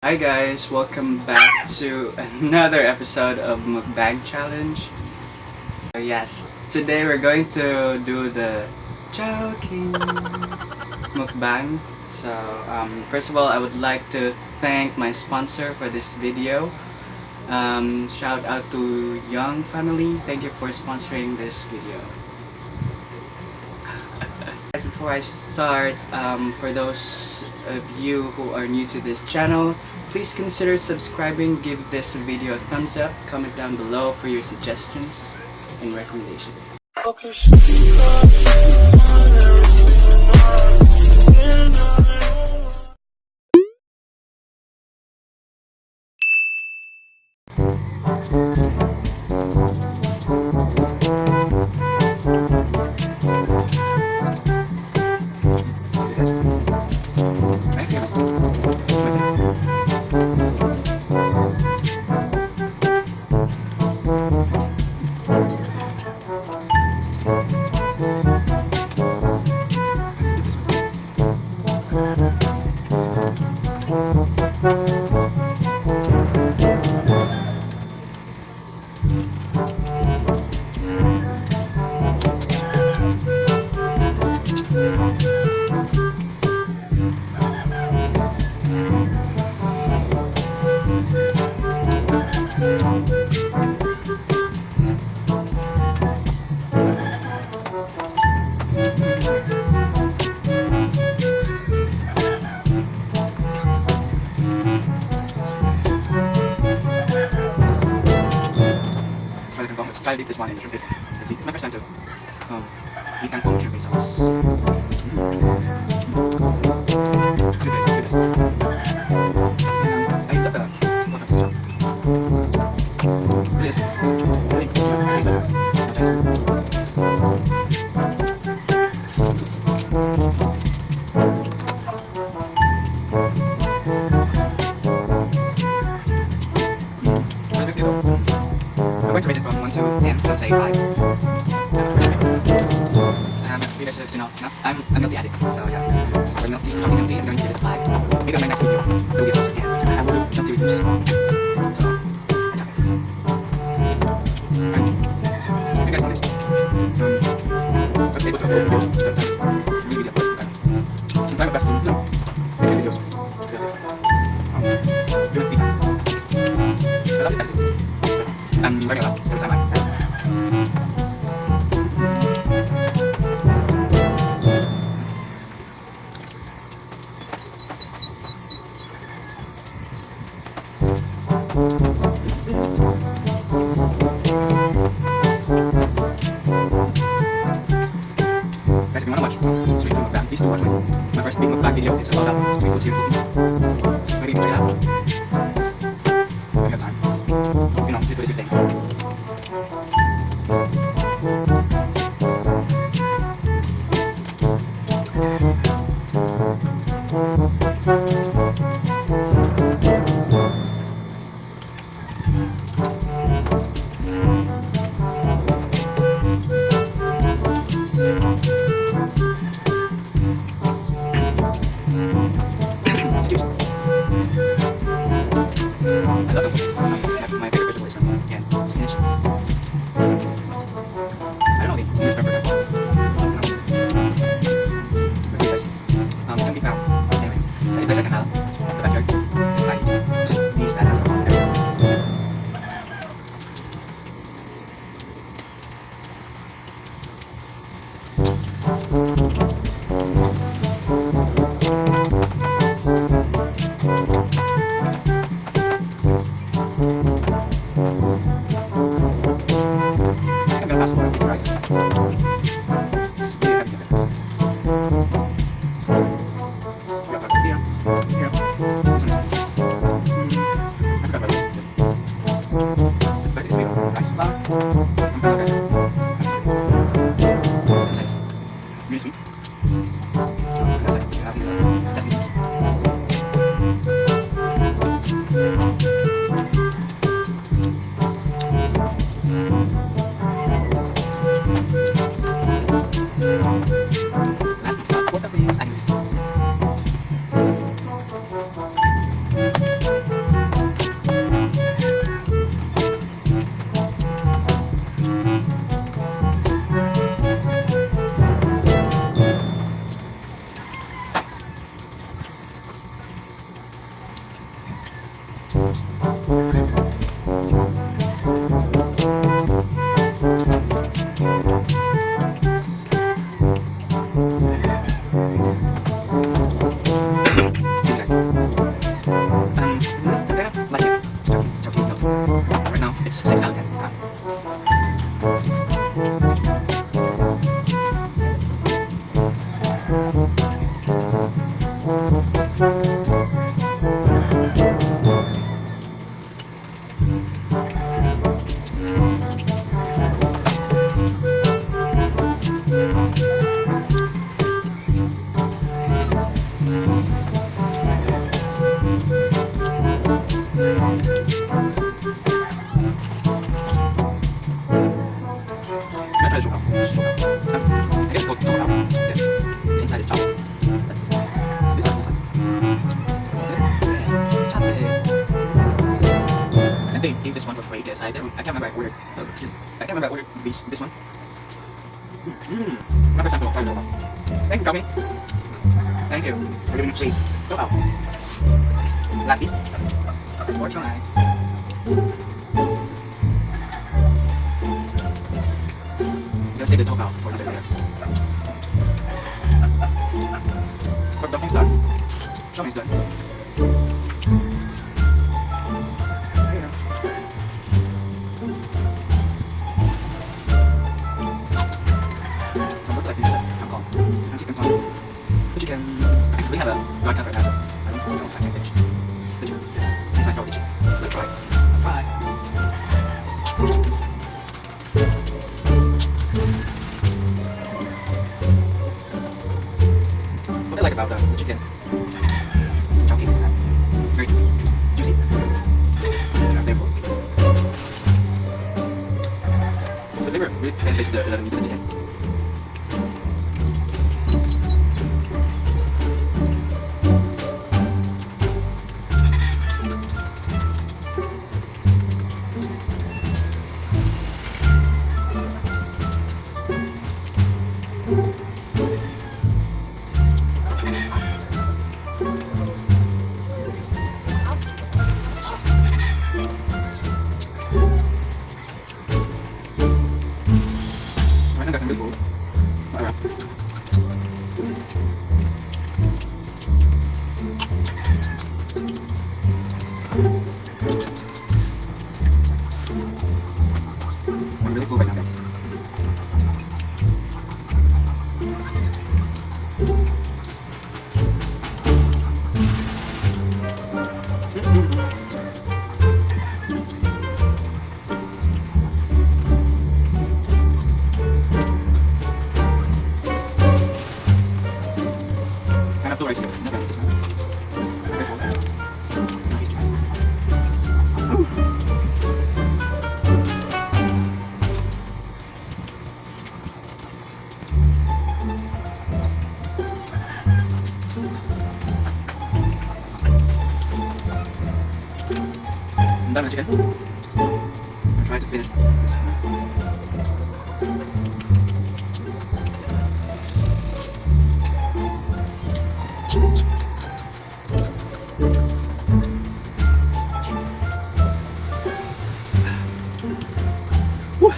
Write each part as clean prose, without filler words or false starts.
Hi guys, welcome back to another episode of Mukbang Challenge. Yes, today we're going to do the Chowking Mukbang. First of all, I would like to thank my sponsor for this video. Shout out to Young Family. Thank you for sponsoring this video. Guys, before I start, for those of you who are new to this channel, please consider subscribing, give this video a thumbs up, comment down below for your suggestions and recommendations. Let's try to leave this one in the shrimp paste. Let's see, it's my first time to eat kangkong with shrimp paste sauce. It's good taste, it's good taste. I love the what of this one. It is really good. It tastes better. I'll try I'm going to rate it from 1 to 10. I'll say 5. You guys have to know, I'm a milk tea addict, so yeah. For milk tea, chocolate milk tea, I'm going to give it a 5. Maybe on my next video, there will be a sauce again. I will do milk tea reviews. So, I try guys. And if you guys want this, just able to upload videos, just really easy upload. I'm trying my best to make videos. So, do it free time. I love it editing. I'm learning a lot every time I edit. Guys, if you want to watch street food mukbang, please do watch my first big mukbang video. It's about street food here in the Philippines. Maybe you can check it out. If you have time. You know, street food is your thing. I love them. My favorite vegetable is spinach. I don't know the English term for that. But guys, it can be found anyway. If there's a canal in the backyard, find these bananas everywhere. sauce. Right now, it's 6 out of 10. I'm gonna try the I guess it's called chocolate. Yes. The inside is chocolate. Let's do something inside. Chocolate. And they gave this one for free because I can't remember I ordered. I can't remember I ordered this one. My first time to try chocolate. Thank you, Tommy. Thank you for giving me free chocolate. Last piece. More try. Let's take the top out for another later. But dumpling's done. Shopping's done. Some looks like fish Hong Kong. And chicken tongue. The chicken. We have a dry cut for that, so I don't know if I can finish. The chicken. It's nice to chicken. Let's try. Try. What I like about the chicken chowking is that it's very juicy. And flavorful. So the flavor really penetrates the meat of the chicken. I'm really full right now, guys. I have two rice here. I'm done with the chicken. I'm trying to finish this. Woo.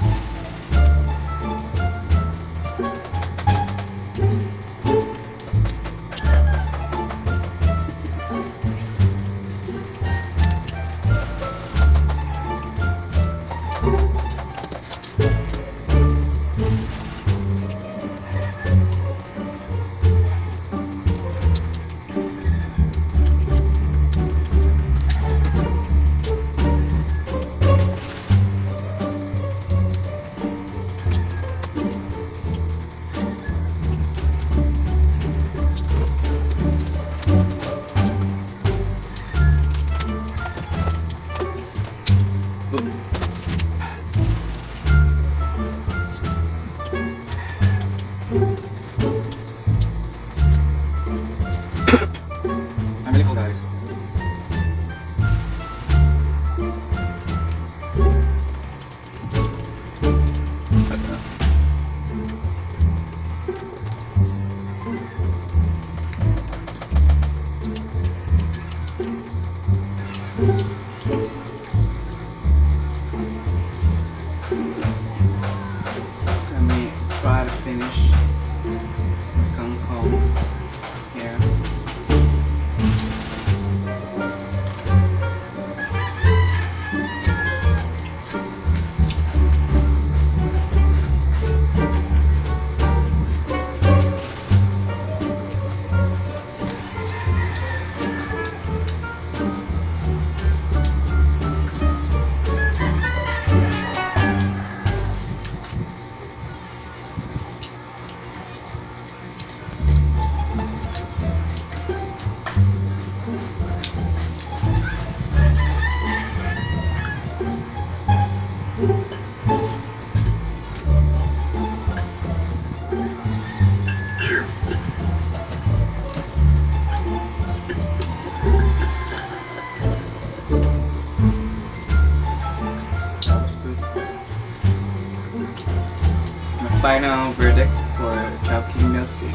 Final verdict for Chowking milk tea.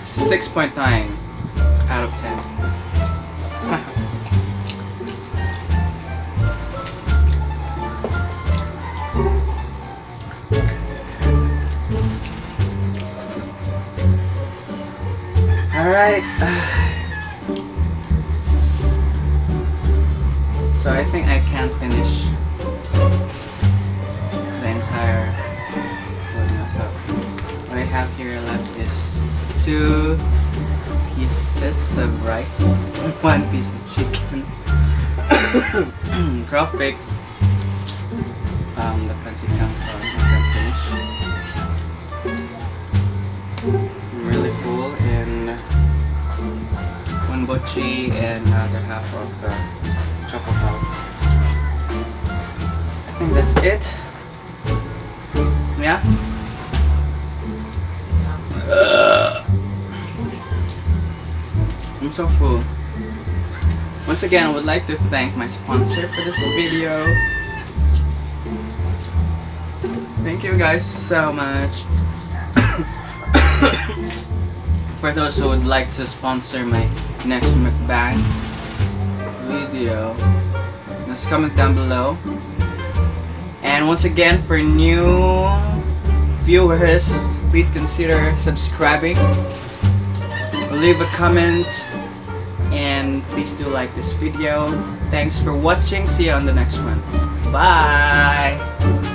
6.9 out of 10. Alright. So I think I can't finish the entire one. So what I have here left is 2 pieces of rice, 1 piece of chicken, crop bake, the pancit canton I can finish. I'm really full in 1 bochi and another half of the chocolate. I think that's it. Yeah. I'm so full. Once again, I would like to thank my sponsor for this video. Thank you guys so much. For those who would like to sponsor my next mukbang video, just comment down below. And once again, for new viewers, please consider subscribing, leave a comment, and please do like this video. Thanks for watching. See you on the next one. Bye.